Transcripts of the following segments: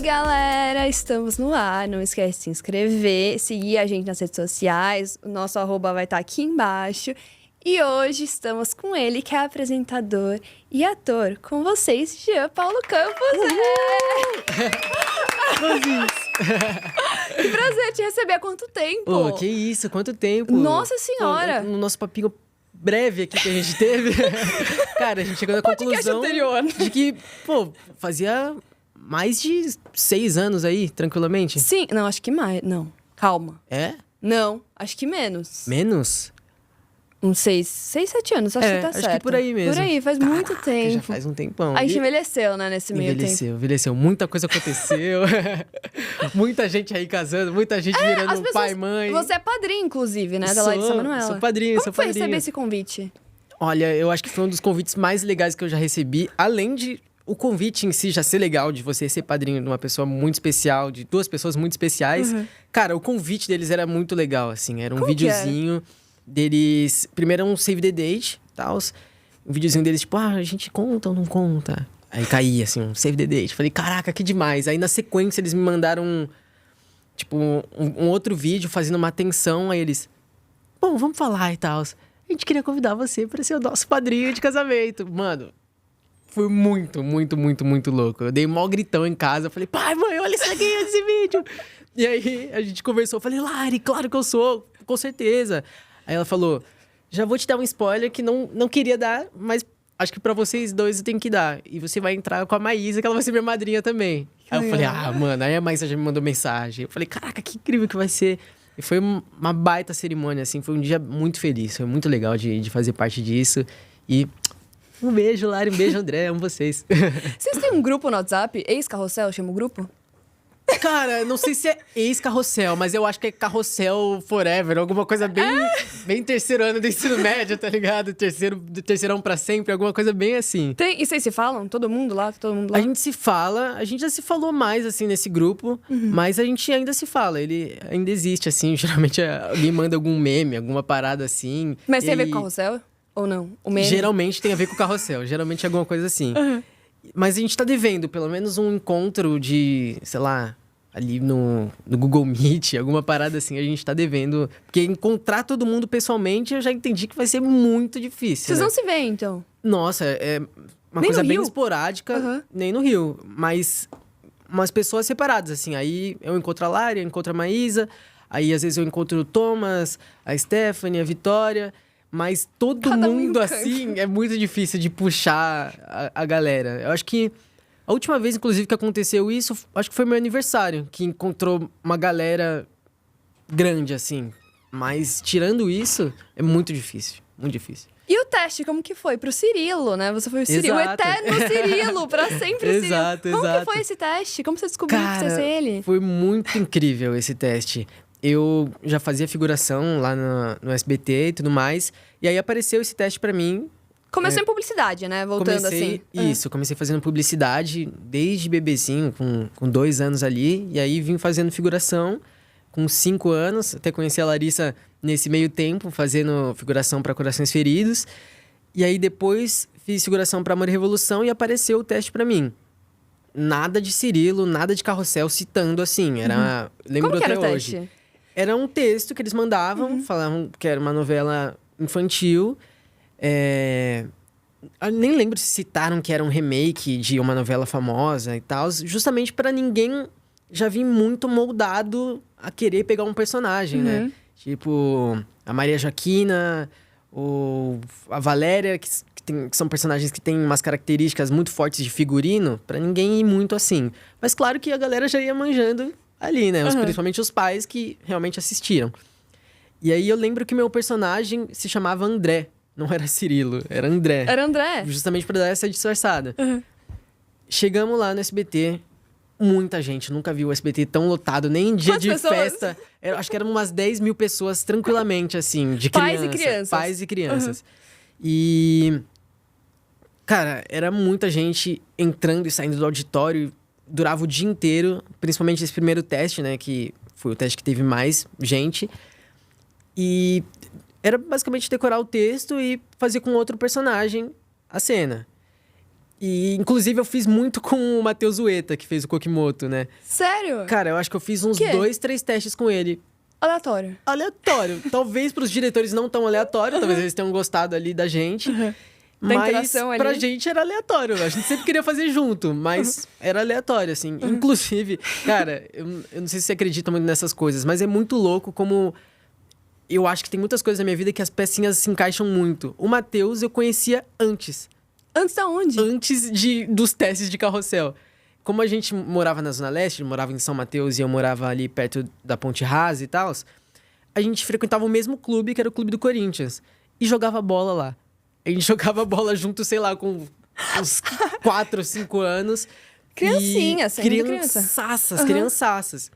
galera, estamos no ar. Não esquece de se inscrever, seguir a gente nas redes sociais. O nosso arroba vai estar aqui embaixo. E hoje estamos com ele, que é apresentador e ator. Com vocês, Jean Paulo Campos. Que prazer te receber. Há quanto tempo? Pô, que isso, quanto tempo. Nossa Senhora. Pô, no nosso papinho breve aqui que a gente teve, cara, a gente chegou na conclusão anterior. de que, pô, fazia mais de 6 anos aí, tranquilamente. Sim, não, acho que mais. Não, calma. É? Não, acho que menos. Menos? Uns 6, 7 anos, acho que tá certo. Acho que por aí mesmo. Por aí, faz muito tempo. Já faz um tempão. A gente envelheceu, né, nesse meio tempo. Envelheceu. Muita coisa aconteceu. Muita gente aí casando, muita gente virando pai e mãe. Você é padrinho, inclusive, né, da Larissa Manoela. Sou padrinho, Como foi receber esse convite? Olha, eu acho que foi um dos convites mais legais que eu já recebi. Além de o convite em si já ser legal, de você ser padrinho de uma pessoa muito especial, de 2 pessoas muito especiais. Cara, o convite deles era muito legal, assim. Era um videozinho deles... Primeiro um save the date, tal. Um videozinho deles, tipo, a gente conta ou não conta? Aí caía, assim, um save the date. Falei, caraca, que demais. Aí na sequência eles me mandaram, tipo, um outro vídeo fazendo uma atenção. Aí eles, bom, vamos falar e tal. A gente queria convidar você para ser o nosso padrinho de casamento. Mano, foi muito, muito, muito, muito louco. Eu dei mó gritão em casa. Falei, pai, mãe, olha isso aqui, esse vídeo. E aí a gente conversou. Falei, Lari, claro que eu sou, com certeza. Aí ela falou, já vou te dar um spoiler que não queria dar, mas acho que pra vocês dois eu tenho que dar. E você vai entrar com a Maísa, que ela vai ser minha madrinha também. Aí eu falei, mano, aí a Maísa já me mandou mensagem. Eu falei, caraca, que incrível que vai ser. E foi uma baita cerimônia, assim, foi um dia muito feliz. Foi muito legal de fazer parte disso. E um beijo, Lari, um beijo, André, amo vocês. Vocês têm um grupo no WhatsApp? Ex-Carrossel, chama o grupo? Cara, não sei se é ex-carrossel, mas eu acho que é carrossel forever, alguma coisa bem terceiro ano do ensino médio, tá ligado? Terceirão pra sempre, alguma coisa bem assim. E vocês se falam? Todo mundo lá? A gente se fala, a gente já se falou mais, assim, nesse grupo, mas a gente ainda se fala, ele ainda existe, assim, geralmente alguém manda algum meme, alguma parada assim. Mas tem a ver com carrossel? Ou não? O meme? Geralmente tem a ver com o carrossel, geralmente é alguma coisa assim. Mas a gente tá devendo pelo menos um encontro de, sei lá, ali no Google Meet, alguma parada assim, a gente tá devendo. Porque encontrar todo mundo pessoalmente, eu já entendi que vai ser muito difícil. Vocês né? não se veem, então? Nossa, é uma Nem coisa no bem Rio? esporádica, nem no Rio. Mas umas pessoas separadas, assim. Aí eu encontro a Lari, eu encontro a Maísa. Aí às vezes eu encontro o Thomas, a Stephanie, a Vitória. Mas todo Cada um em um mundo canto. assim é muito difícil de puxar a galera. Eu acho que a última vez, inclusive, que aconteceu isso, acho que foi meu aniversário, que encontrou uma galera grande, assim. Mas tirando isso, é muito difícil. Muito difícil. E o teste, como que foi? Pro Cirilo, né? Você foi o Cirilo, Exato. eterno Cirilo, pra sempre Cirilo. Exato, Como que exato. foi esse teste? Como você descobriu que você ia ser ele? Foi muito incrível esse teste. Eu já fazia figuração lá no SBT e tudo mais. E aí apareceu esse teste pra mim. Começou em publicidade, né? Voltando assim. Isso, comecei fazendo publicidade desde bebezinho, com 2 anos ali. E aí vim fazendo figuração com 5 anos. Até conheci a Larissa nesse meio tempo, fazendo figuração pra Corações Feridos. E aí depois fiz figuração pra Amor e Revolução e apareceu o teste pra mim. Nada de Cirilo, nada de carrossel, citando assim. Era. Lembro Como que até era o hoje. teste? Era um texto que eles mandavam, falavam que era uma novela infantil. Eu nem lembro se citaram que era um remake de uma novela famosa e tal. Justamente para ninguém já vir muito moldado a querer pegar um personagem, né? Tipo, a Maria Joaquina, ou a Valéria, que são personagens que têm umas características muito fortes de figurino, para ninguém ir muito assim. Mas claro que a galera já ia manjando ali, né? Principalmente os pais que realmente assistiram. E aí eu lembro que meu personagem se chamava André. Não era Cirilo, era André. Era André? Justamente pra dar essa disfarçada. Chegamos lá no SBT, muita gente. Nunca vi o SBT tão lotado, nem em dia Quantas de pessoas? festa. Acho que eram umas 10 mil pessoas tranquilamente, assim, de Pais e criança. crianças. Pais e crianças. E... Cara, era muita gente entrando e saindo do auditório. Durava o dia inteiro, principalmente esse primeiro teste, né? Que foi o teste que teve mais gente. E era basicamente decorar o texto e fazer com outro personagem a cena. E, inclusive, eu fiz muito com o Matheus Ueta, que fez o Kokimoto, né? Sério? Cara, eu acho que eu fiz uns quê? 2, 3 testes com ele. Aleatório. Aleatório. Talvez pros diretores não tão aleatório, talvez eles tenham gostado ali da gente. Da Mas interação ali. pra gente era aleatório. A gente sempre queria fazer junto, mas era aleatório, assim. Inclusive, cara, eu não sei se você acredita muito nessas coisas, mas é muito louco como... Eu acho que tem muitas coisas na minha vida que as pecinhas se encaixam muito. O Matheus eu conhecia antes. Antes da onde? Antes dos testes de carrossel. Como a gente morava na Zona Leste, morava em São Mateus e eu morava ali perto da Ponte Rasa e tal, a gente frequentava o mesmo clube, que era o Clube do Corinthians. E jogava bola lá. A gente jogava bola junto, sei lá, com uns 4 ou 5 anos. Criancinha, sempre criança. Criançaças.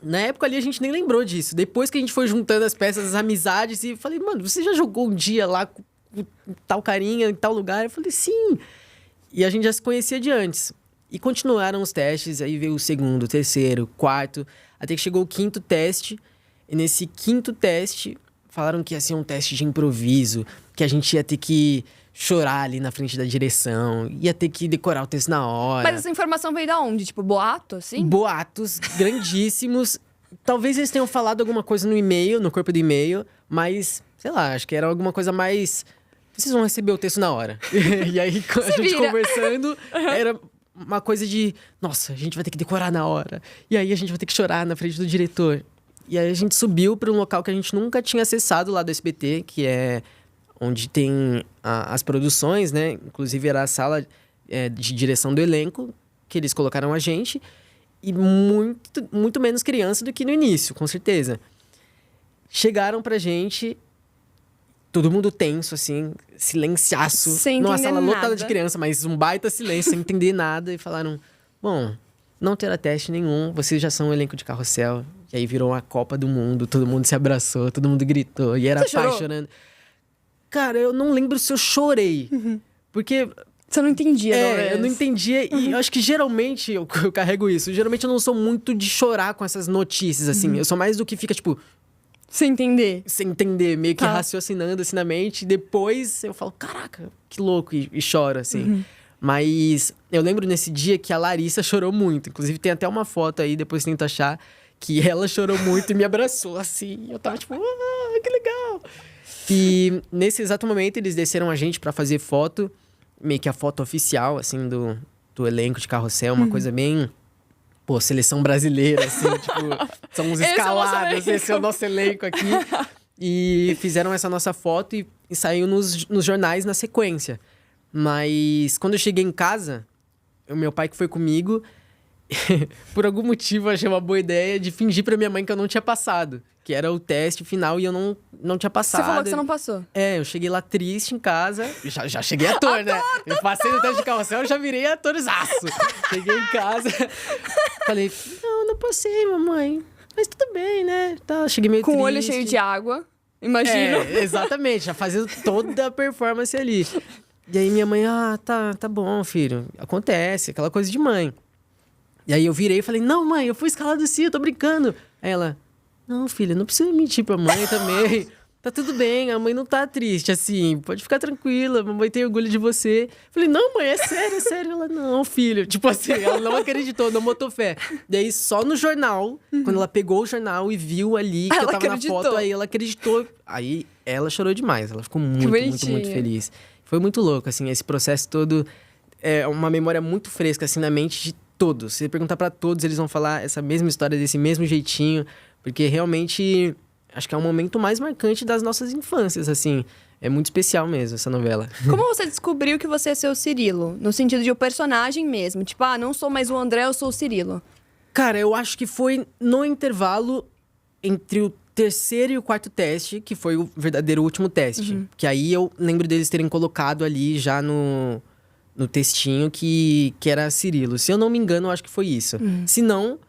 Na época ali a gente nem lembrou disso. Depois que a gente foi juntando as peças, as amizades, e falei, mano, você já jogou um dia lá com tal carinha, em tal lugar? Eu falei, sim. E a gente já se conhecia de antes. E continuaram os testes, aí veio o segundo, terceiro, quarto, até que chegou o quinto teste. E nesse quinto teste, falaram que ia ser um teste de improviso, que a gente ia ter que chorar ali na frente da direção, ia ter que decorar o texto na hora. Mas essa informação veio da onde? Tipo, boato, assim? Boatos grandíssimos. Talvez eles tenham falado alguma coisa no e-mail, no corpo do e-mail, mas, sei lá, acho que era alguma coisa mais... Vocês vão receber o texto na hora. E aí, a gente conversando, era uma coisa de... Nossa, a gente vai ter que decorar na hora. E aí, a gente vai ter que chorar na frente do diretor. E aí, a gente subiu para um local que a gente nunca tinha acessado lá do SBT, que é onde tem as produções, né? Inclusive, era a sala de direção do elenco, que eles colocaram a gente. E muito, muito menos criança do que no início, com certeza. Chegaram pra gente... Todo mundo tenso, assim, silenciaço. Sem numa entender sala lotada nada. de criança, mas um baita silêncio, sem entender nada. E falaram, bom, não terá teste nenhum, vocês já são um elenco de carrossel. E aí virou uma Copa do Mundo, todo mundo se abraçou, todo mundo gritou. E era Você pai chorou? chorando. Cara, eu não lembro se eu chorei. Porque... Você não entendia, talvez. eu não entendia. E eu acho que geralmente eu carrego isso. Geralmente eu não sou muito de chorar com essas notícias, assim. Eu sou mais do que fica, tipo... Sem entender. Sem entender, meio que Tá. raciocinando assim na mente. E depois eu falo, caraca, que louco, e choro, assim. Mas eu lembro nesse dia que a Larissa chorou muito. Inclusive tem até uma foto aí, depois tento achar, que ela chorou muito e me abraçou, assim. Eu tava tipo, que legal. E nesse exato momento eles desceram a gente pra fazer foto, meio que a foto oficial, assim, do elenco de carrossel. Uma coisa bem... Pô, seleção brasileira, assim, tipo... Somos Esse é o nosso escalados, elenco. esse é o nosso elenco aqui. E fizeram essa nossa foto e saiu nos jornais na sequência. Mas quando eu cheguei em casa, o meu pai que foi comigo... por algum motivo, eu achei uma boa ideia de fingir pra minha mãe que eu não tinha passado. Que era o teste final e eu não tinha passado. Você falou que você não passou. Eu cheguei lá triste em casa. Já cheguei ator, né? Eu passei no teste de carrossel, eu já virei atorzaço. Cheguei em casa, falei, não passei, mamãe. Mas tudo bem, né? Tá, cheguei meio Com triste. o olho cheio de água. Imagino. Exatamente, já fazendo toda a performance ali. E aí minha mãe, tá bom, filho. Acontece, aquela coisa de mãe. E aí eu virei e falei, não, mãe, eu fui escalado sim, eu tô brincando. Aí ela, não, filha, não precisa mentir pra mãe também. Tá tudo bem, a mãe não tá triste, assim, pode ficar tranquila, a mamãe tem orgulho de você. Falei, não, mãe, é sério, é sério. Ela, não, filho. Tipo assim, ela não acreditou, não botou fé. Daí, só no jornal, quando ela pegou o jornal e viu ali que eu Ela tava acreditou. na foto, aí ela acreditou. Aí ela chorou demais, ela ficou muito, muito, bonitinha. muito feliz. Foi muito louco, assim, esse processo todo. É uma memória muito fresca, assim, na mente de todos. Se você perguntar pra todos, eles vão falar essa mesma história desse mesmo jeitinho. Porque realmente, acho que é o momento mais marcante das nossas infâncias, assim. É muito especial mesmo, essa novela. Como você descobriu que você é seu Cirilo? No sentido de o personagem mesmo. Tipo, não sou mais o André, eu sou o Cirilo. Cara, eu acho que foi no intervalo entre o terceiro e o quarto teste, que foi o verdadeiro último teste. Que aí eu lembro deles terem colocado ali já no textinho que era Cirilo. Se eu não me engano, eu acho que foi isso. Se não,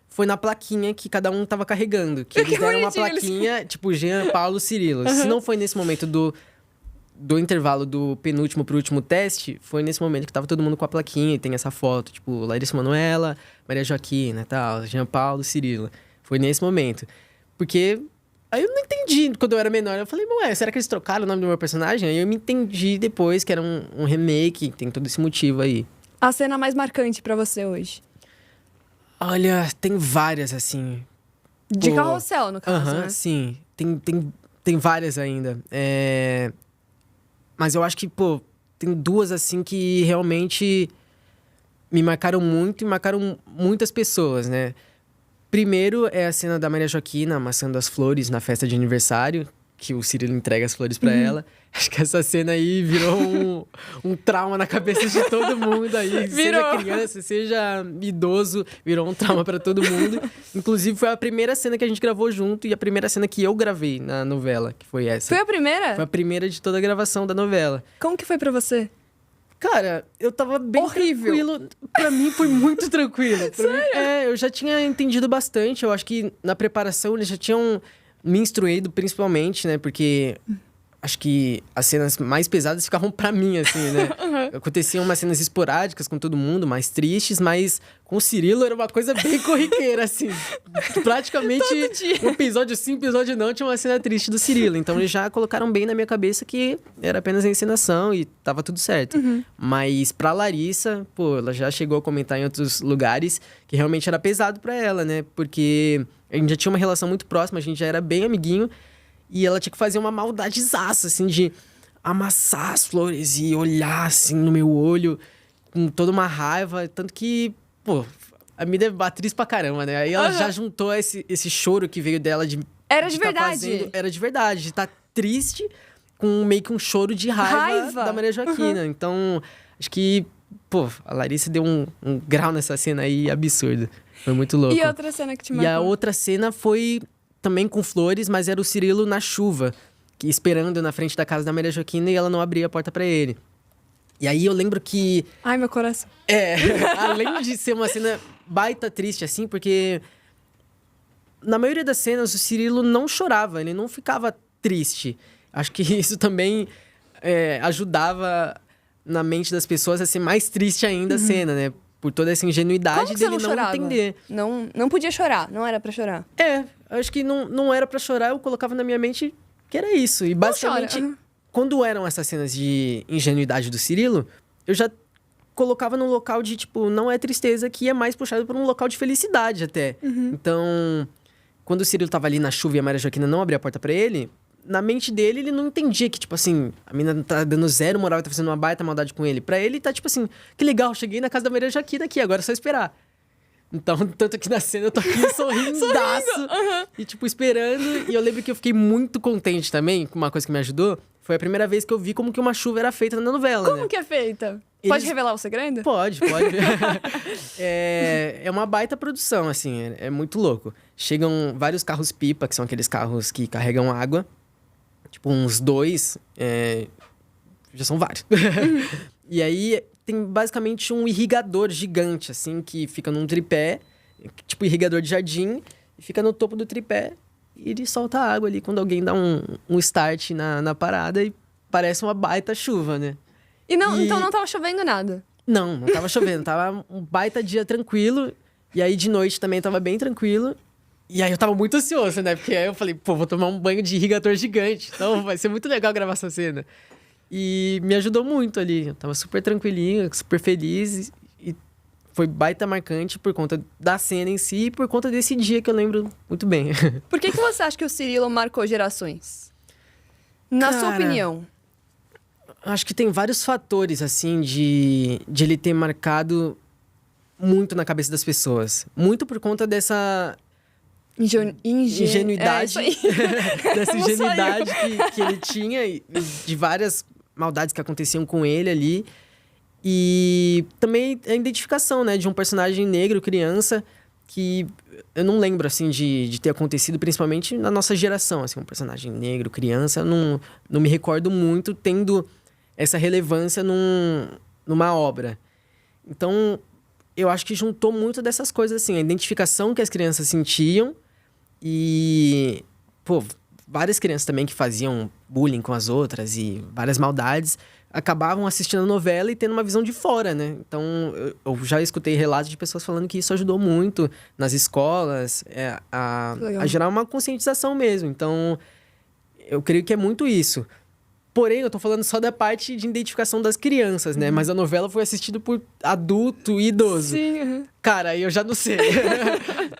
foi na plaquinha que cada um tava carregando. Que eles deram uma bonitinho, eles- plaquinha, tipo, Jean, Paulo, Cirilo. Se não foi nesse momento do intervalo do penúltimo pro último teste, foi nesse momento que tava todo mundo com a plaquinha e tem essa foto, tipo, Larissa Manoela, Maria Joaquina, tal, Jean Paulo, Cirilo. Foi nesse momento. Porque Aí eu não entendi quando eu era menor. Eu falei, ué, será que eles trocaram o nome do meu personagem? Aí eu me entendi depois que era um remake, tem todo esse motivo aí. A cena mais marcante pra você hoje? Olha, tem várias, assim. De carrossel, no caso, né? Sim. Tem várias ainda. Mas eu acho que, tem duas, assim, que realmente me marcaram muito e marcaram muitas pessoas, né? Primeiro é a cena da Maria Joaquina amassando as flores na festa de aniversário, que o Cirilo entrega as flores pra ela. Acho que essa cena aí virou um trauma na cabeça de todo mundo aí. Seja criança, seja idoso, virou um trauma pra todo mundo. Inclusive, foi a primeira cena que a gente gravou junto e a primeira cena que eu gravei na novela, que foi essa. Foi a primeira? Foi a primeira de toda a gravação da novela. Como que foi pra você? Cara, eu tava bem horrível. Tranquilo. Pra mim foi muito tranquilo. Sério? Mim, eu já tinha entendido bastante. Eu acho que na preparação eles já tinham me instruído, principalmente, né? Porque acho que as cenas mais pesadas ficavam pra mim, assim, né? Aconteciam umas cenas esporádicas com todo mundo, mais tristes, mas com o Cirilo era uma coisa bem corriqueira, assim. Praticamente um episódio sim, um episódio não, tinha uma cena triste do Cirilo. Então eles já colocaram bem na minha cabeça que era apenas a encenação e tava tudo certo. Mas pra Larissa, ela já chegou a comentar em outros lugares que realmente era pesado pra ela, né? Porque a gente já tinha uma relação muito próxima, a gente já era bem amiguinho. E ela tinha que fazer uma maldadezaça, assim, de amassar as flores e olhar, assim, no meu olho, com toda uma raiva. Tanto que, a Mida é atriz pra caramba, né? Aí ela já juntou esse choro que veio dela de... Era de verdade? Era de verdade, de estar triste com meio que um choro de raiva da Maria Joaquina. Então, acho que, a Larissa deu um grau nessa cena aí absurdo. Foi muito louco. E a outra cena que te marcou? E a outra cena foi... também com flores, mas era o Cirilo na chuva, esperando na frente da casa da Maria Joaquina e ela não abria a porta pra ele. E aí eu lembro que... Ai, meu coração. Além de ser uma cena baita triste, assim, porque... na maioria das cenas, o Cirilo não chorava, ele não ficava triste. Acho que isso também ajudava na mente das pessoas a ser mais triste ainda a cena, né? Por toda essa ingenuidade dele não entender. Não podia chorar, não era pra chorar. Acho que não era pra chorar, eu colocava na minha mente que era isso. E basicamente, quando eram essas cenas de ingenuidade do Cirilo, eu já colocava num local de, não é tristeza, que é mais puxado por um local de felicidade até. Então, quando o Cirilo tava ali na chuva e a Maria Joaquina não abria a porta pra ele, na mente dele, ele não entendia que, a menina tá dando zero moral e tá fazendo uma baita maldade com ele. Pra ele, tá que legal, cheguei na casa da Maria Joaquina aqui, agora é só esperar. Então, tanto que na cena eu tô aqui sorrindaço e, esperando. E eu lembro que eu fiquei muito contente também, com uma coisa que me ajudou. Foi a primeira vez que eu vi como que uma chuva era feita na novela, Como que é feita? Pode revelar o segredo? Pode. É uma baita produção, assim, é muito louco. Chegam vários carros-pipa, que são aqueles carros que carregam água. Uns 2, já são vários. E aí, tem basicamente um irrigador gigante, assim, que fica num tripé, irrigador de jardim, e fica no topo do tripé, e ele solta a água ali quando alguém dá um start na parada, e parece uma baita chuva, né? Então não tava chovendo nada? Não tava chovendo, tava um baita dia tranquilo, e aí de noite também tava bem tranquilo. E aí eu tava muito ansioso, né? Porque aí eu falei, vou tomar um banho de irrigador gigante. Então vai ser muito legal gravar essa cena. E me ajudou muito ali. Eu tava super tranquilinho, super feliz. E foi baita marcante por conta da cena em si e por conta desse dia que eu lembro muito bem. Por que você acha que o Cirilo marcou gerações? Na sua opinião? Acho que tem vários fatores, assim, de ele ter marcado muito na cabeça das pessoas. Muito por conta dessa... ingenuidade. Dessa ingenuidade que ele tinha, de várias maldades que aconteciam com ele ali. E também a identificação, né, de um personagem negro, criança, que eu não lembro, assim, de ter acontecido, principalmente na nossa geração. Assim, um personagem negro, criança, não me recordo muito tendo essa relevância numa obra. Então, eu acho que juntou muito dessas coisas, assim, a identificação que as crianças sentiam. E, várias crianças também que faziam bullying com as outras e várias maldades, acabavam assistindo a novela e tendo uma visão de fora, né? Então, eu já escutei relatos de pessoas falando que isso ajudou muito nas escolas, a gerar uma conscientização mesmo. Então, eu creio que é muito isso. Porém, eu tô falando só da parte de identificação das crianças, né? Mas a novela foi assistida por adulto e idoso. Sim. Cara, aí eu já não sei.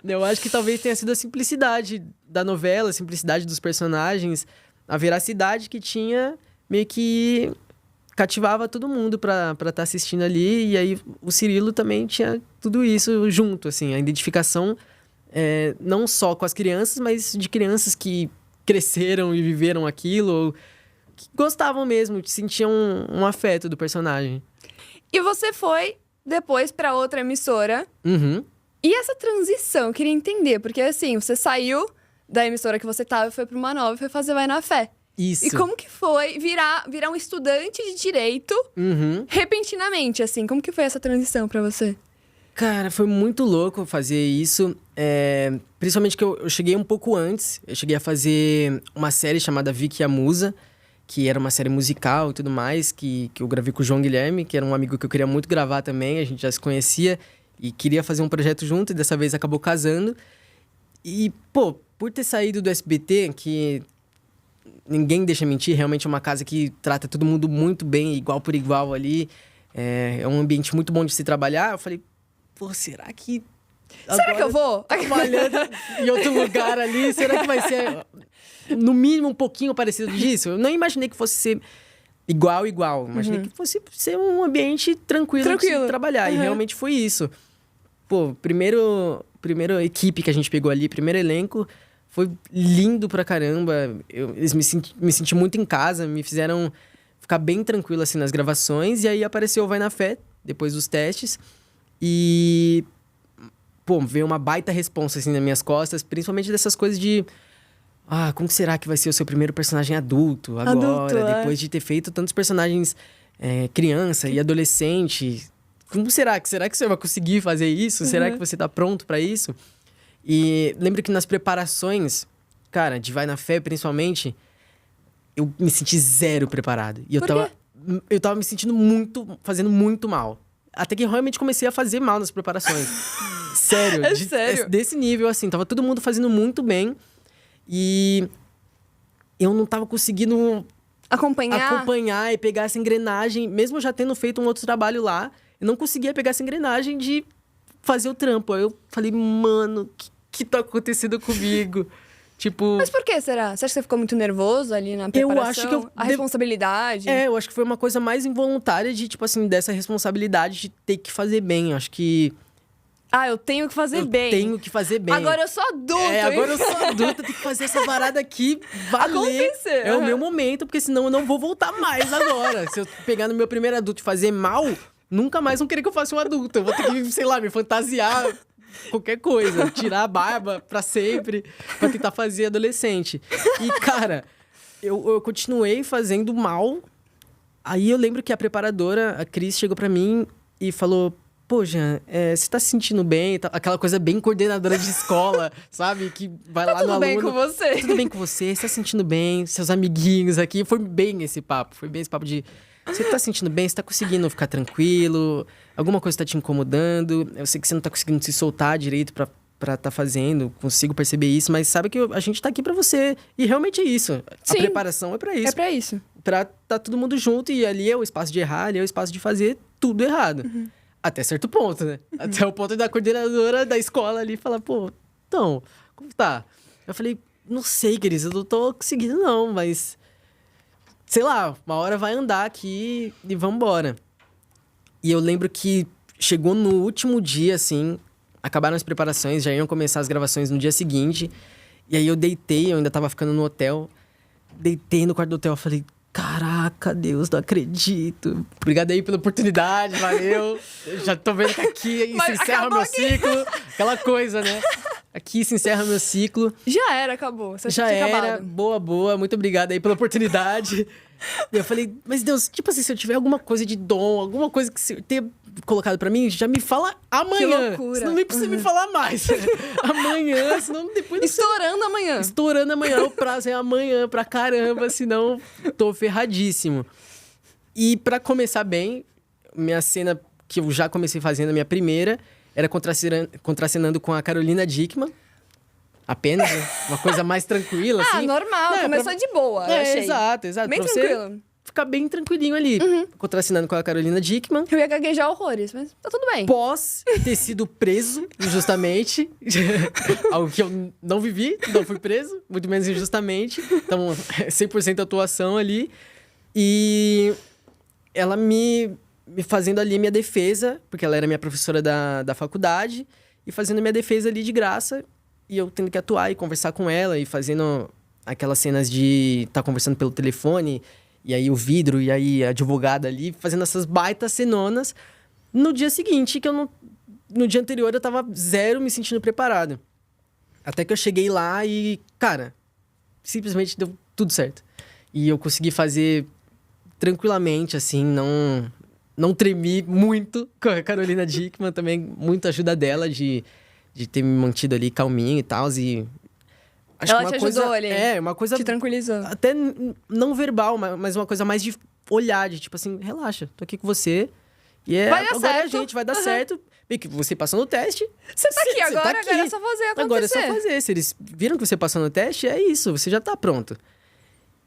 Eu acho que talvez tenha sido a simplicidade da novela, a simplicidade dos personagens, a veracidade que tinha, meio que cativava todo mundo pra estar assistindo ali. E aí o Cirilo também tinha tudo isso junto, assim. A identificação não só com as crianças, mas de crianças que cresceram e viveram aquilo, ou que gostavam mesmo, sentiam um afeto do personagem. E você foi depois pra outra emissora. Uhum. E essa transição, eu queria entender, porque assim, você saiu da emissora que você tava e foi pra uma nova e foi fazer Vai na Fé. Isso. E como que foi virar um estudante de direito repentinamente, assim? Como que foi essa transição pra você? Cara, foi muito louco fazer isso. Principalmente que eu cheguei um pouco antes. Eu cheguei a fazer uma série chamada Vicky e a Musa, que era uma série musical e tudo mais, que eu gravei com o João Guilherme, que era um amigo que eu queria muito gravar também. A gente já se conhecia e queria fazer um projeto junto, e dessa vez acabou casando. E, pô, por ter saído do SBT, que ninguém deixa mentir, realmente é uma casa que trata todo mundo muito bem, igual por igual ali. É um ambiente muito bom de se trabalhar. Eu falei, pô, será que... Será que eu vou? Trabalhando em outro lugar ali, será que vai ser, no mínimo, um pouquinho parecido disso? Eu não imaginei que fosse ser igual. Imaginei que fosse ser um ambiente tranquilo. De se trabalhar. E realmente foi isso. Pô, primeira equipe que a gente pegou ali, primeiro elenco, foi lindo pra caramba. Eles me senti muito em casa, me fizeram ficar bem tranquilo assim nas gravações. E aí apareceu o Vai na Fé, depois dos testes. E... pô, veio uma baita responsa, assim, nas minhas costas. Principalmente dessas coisas de... como será que vai ser o seu primeiro personagem adulto agora? Depois de ter feito tantos personagens criança e adolescente. Como será que você vai conseguir fazer isso? Será que você tá pronto pra isso? E lembro que nas preparações, cara, de Vai na Fé, principalmente, eu me senti zero preparado. E eu tava me sentindo fazendo muito mal. Até que eu realmente comecei a fazer mal nas preparações. Sério. Sério? Desse nível, assim. Tava todo mundo fazendo muito bem. eu não tava conseguindo acompanhar e pegar essa engrenagem, mesmo já tendo feito um outro trabalho lá, eu não conseguia pegar essa engrenagem de fazer o trampo. Aí eu falei, mano, que tá acontecendo comigo? Tipo... Mas por que será? Você acha que você ficou muito nervoso ali na preparação? Eu acho que a responsabilidade? Eu acho que foi uma coisa mais involuntária de, tipo assim, dessa responsabilidade de ter que fazer bem. Eu acho que... eu tenho que fazer bem. Eu tenho que fazer bem. Agora eu sou adulto. Agora eu sou adulta, tenho que fazer essa parada aqui valer. Acontecer. É o meu momento, porque senão eu não vou voltar mais agora. Se eu pegar no meu primeiro adulto e fazer mal, nunca mais vão querer que eu faça um adulto. Eu vou ter que, sei lá, me fantasiar, qualquer coisa. Tirar a barba pra sempre, pra tentar fazer adolescente. E, cara, eu continuei fazendo mal. Aí eu lembro que a preparadora, a Cris, chegou pra mim e falou... Pô, Jean, você tá se sentindo bem? Aquela coisa bem coordenadora de escola, sabe? Que vai lá no aluno... Tudo bem com você? Tudo bem com você? Você tá se sentindo bem? Seus amiguinhos aqui. Foi bem esse papo. Foi bem esse papo de... Você tá se sentindo bem? Você tá conseguindo ficar tranquilo? Alguma coisa tá te incomodando? Eu sei que você não tá conseguindo se soltar direito pra tá fazendo. Consigo perceber isso. Mas sabe que a gente tá aqui pra você. E realmente é isso. Sim. A preparação é pra isso. É pra isso. Pra tá todo mundo junto. E ali é o espaço de errar. Ali é o espaço de fazer tudo errado. Até certo ponto, né? Até o ponto da coordenadora da escola ali falar, pô, então, como tá? Eu falei, não sei, Cris, eu não tô conseguindo não, mas... sei lá, uma hora vai andar aqui e vambora. E eu lembro que chegou no último dia, assim, acabaram as preparações, já iam começar as gravações no dia seguinte. E aí eu deitei, eu ainda tava ficando no hotel. Deitei no quarto do hotel, falei... Caraca, Deus, não acredito. Obrigado aí pela oportunidade, valeu. Eu já tô vendo que aqui se encerra meu ciclo. Aquela coisa, né? Aqui se encerra meu ciclo. Já era, acabou. Você já tinha era, acabado. boa. Muito obrigado aí pela oportunidade. E eu falei, mas Deus, tipo assim, se eu tiver alguma coisa de dom, alguma coisa que colocado pra mim, já me fala amanhã. Que loucura. Senão nem precisa me falar mais. Amanhã, senão depois... Estourando amanhã. Estourando amanhã, o prazo é amanhã pra caramba, senão tô ferradíssimo. E pra começar bem, minha cena que eu já comecei fazendo, a minha primeira, era contracenando com a Carolina Dickmann. Apenas, né? Uma coisa mais tranquila, assim. Normal, começou de boa, eu achei. Exato. Bem pra tranquilo. você ficar bem tranquilinho ali. Contracenando com a Carolina Dickmann. Eu ia gaguejar horrores, mas tá tudo bem. Pós ter sido preso injustamente. Algo que eu não vivi, não fui preso, muito menos injustamente. Então, 100% atuação ali. E ela me fazendo ali minha defesa, porque ela era minha professora da faculdade, e fazendo minha defesa ali de graça. E eu tendo que atuar e conversar com ela, e fazendo aquelas cenas de estar conversando pelo telefone, e aí o vidro, e aí a advogada ali, fazendo essas baitas cenonas. No dia seguinte, que eu não... No dia anterior, eu tava zero me sentindo preparado. Até que eu cheguei lá e, cara, simplesmente deu tudo certo. E eu consegui fazer tranquilamente, assim, não tremi muito com a Carolina Dickmann. Também muita ajuda dela de ter me mantido ali calminho e tal. E acho Ela que te uma ajudou coisa, ali. Uma coisa Te tranquilizou. até não verbal, mas uma coisa mais de olhar, de tipo assim, relaxa, tô aqui com você. E Vai dar agora certo. A gente vai dar certo. Bem que você passou no teste. Você tá aqui agora, agora é só fazer acontecer. Agora é só fazer. Se eles viram que você passou no teste, é isso, você já tá pronto.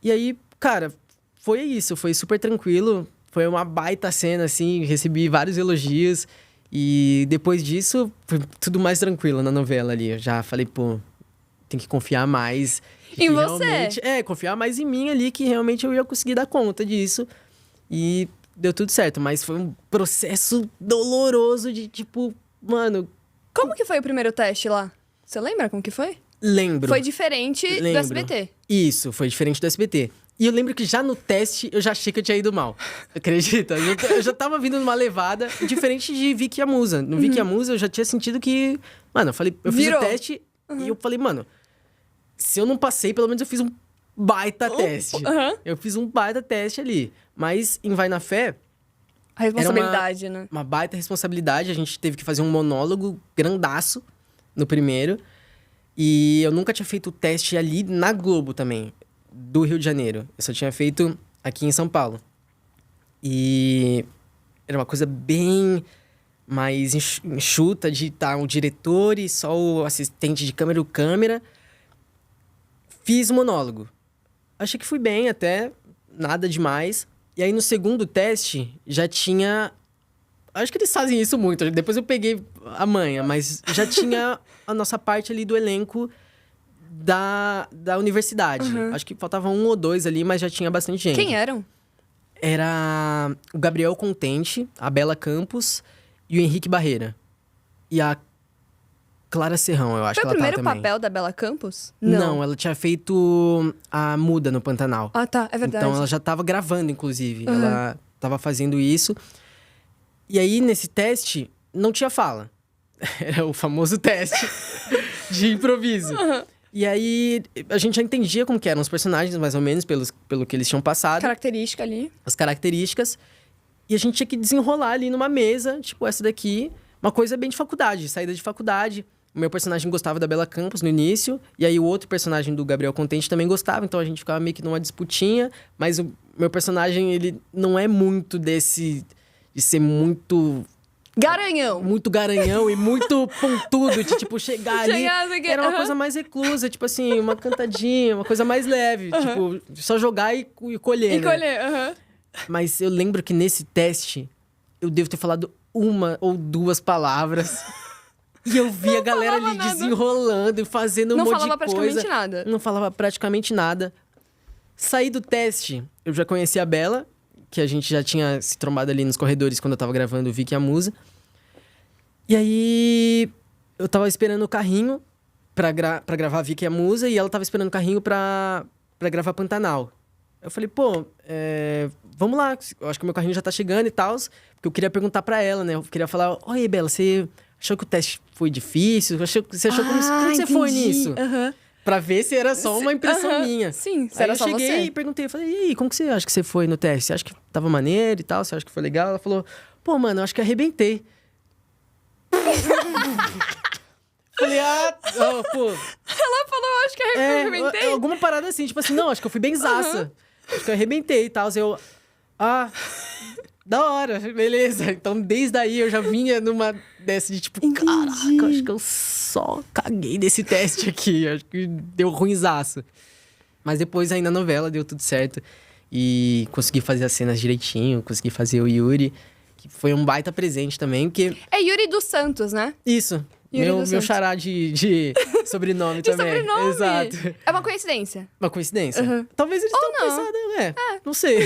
E aí, cara, foi isso, foi super tranquilo. Foi uma baita cena, assim, recebi vários elogios. E depois disso, foi tudo mais tranquilo na novela ali. Eu já falei, pô, tem que confiar mais. Em você? Confiar mais em mim ali, que realmente eu ia conseguir dar conta disso. E deu tudo certo, mas foi um processo doloroso de, tipo, mano... Como que foi o primeiro teste lá? Você lembra como que foi? Lembro. Foi diferente do SBT. Isso, foi diferente do SBT. E eu lembro que já no teste, eu já achei que eu tinha ido mal. Acredita? Eu já tava vindo numa levada diferente de Vicky e a Musa. No Vicky e a Musa, eu já tinha sentido que... Mano, eu fiz o teste e eu falei, mano... Se eu não passei, pelo menos eu fiz um baita teste. Eu fiz um baita teste ali. Mas em Vai na Fé... A responsabilidade, né? Uma baita responsabilidade. A gente teve que fazer um monólogo grandaço no primeiro. E eu nunca tinha feito o teste ali na Globo também, do Rio de Janeiro. Eu só tinha feito aqui em São Paulo. E era uma coisa bem mais enxuta de estar um diretor e só o assistente de câmera, o câmera. Fiz o monólogo. Achei que fui bem até, nada demais. E aí no segundo teste já tinha... Acho que eles fazem isso muito. Depois eu peguei a manha, mas já tinha a nossa parte ali do elenco da universidade. Acho que faltava 1 ou 2 ali, mas já tinha bastante gente. Quem eram? Era o Gabriel Contente, a Bela Campos e o Henrique Barreira. E a Clara Serrão, eu acho que ela tava também. Foi o primeiro papel da Bela Campos? Não, ela tinha feito a Muda no Pantanal. Ah, tá, é verdade. Então ela já tava gravando, inclusive. Ela tava fazendo isso. E aí, nesse teste, não tinha fala. Era o famoso teste de improviso. E aí, a gente já entendia como que eram os personagens, mais ou menos, pelo que eles tinham passado. Característica ali. As características. E a gente tinha que desenrolar ali numa mesa, tipo essa daqui. Uma coisa bem de faculdade, saída de faculdade. O meu personagem gostava da Bela Campos no início. E aí, o outro personagem do Gabriel Contente também gostava. Então, a gente ficava meio que numa disputinha. Mas o meu personagem, ele não é muito desse... De ser muito... Garanhão! Muito garanhão e muito pontudo. De, tipo, chegar ali... Era uma coisa mais reclusa. Tipo assim, uma cantadinha. Uma coisa mais leve. Tipo, só jogar e colher, E colher, Mas eu lembro que nesse teste... Eu devo ter falado 1 ou 2 palavras. E eu vi a galera ali desenrolando e fazendo um monte de coisa. Não falava praticamente nada. Não falava praticamente nada. Saí do teste. Eu já conheci a Bela... que a gente já tinha se trombado ali nos corredores quando eu tava gravando o Vicky e a Musa. E aí, eu tava esperando o carrinho pra gravar a Vicky e a Musa, e ela tava esperando o carrinho pra gravar Pantanal. Eu falei, pô, vamos lá, eu acho que o meu carrinho já tá chegando e tal, porque eu queria perguntar pra ela, né? Eu queria falar, Bela, você achou que o teste foi difícil? Você achou como que você foi nisso? Pra ver se era só uma impressão minha. Sim, se Aí era eu só cheguei você. e perguntei, falei, e aí, como que você acha que você foi no teste? Você acha que tava maneiro e tal? Você acha que foi legal? Ela falou, pô, mano, eu acho que arrebentei. Falei, pô... Ela falou, acho que arrebentei. Alguma parada assim, tipo assim, não, acho que eu fui benzaça. Acho que eu arrebentei e tal. Eu, da hora, beleza. Então, desde aí, eu já vinha numa dessa de tipo, Entendi. caraca, acho que eu só caguei nesse teste aqui. Acho que deu ruinzaço. Mas depois, aí na novela, deu tudo certo. E consegui fazer as cenas direitinho, consegui fazer o Yuri, que foi um baita presente também, porque... É Yuri dos Santos, né? Isso. Yuri dos Meu Santos. xará de sobrenome De também. sobrenome. Exato. É uma coincidência. Uma coincidência? Uhum. Talvez eles Ou tenham não. pensado, não sei.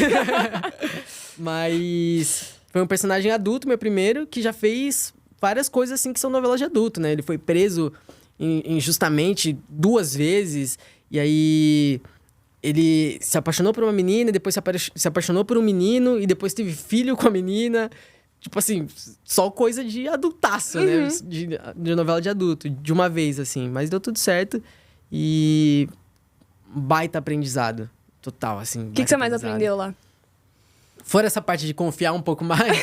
Mas foi um personagem adulto, meu primeiro, que já fez várias coisas assim que são novelas de adulto, né? Ele foi preso injustamente 2 vezes, e aí ele se apaixonou por uma menina, depois se apaixonou por um menino, e depois teve filho com a menina. Tipo assim, só coisa de adultaço, né? De novela de adulto, de uma vez, assim. Mas deu tudo certo e baita aprendizado. Total, assim. O que você mais aprendeu lá? Fora essa parte de confiar um pouco mais,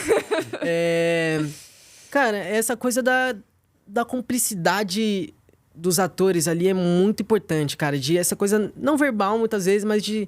cara, essa coisa da cumplicidade dos atores ali é muito importante, cara. De essa coisa não verbal, muitas vezes, mas de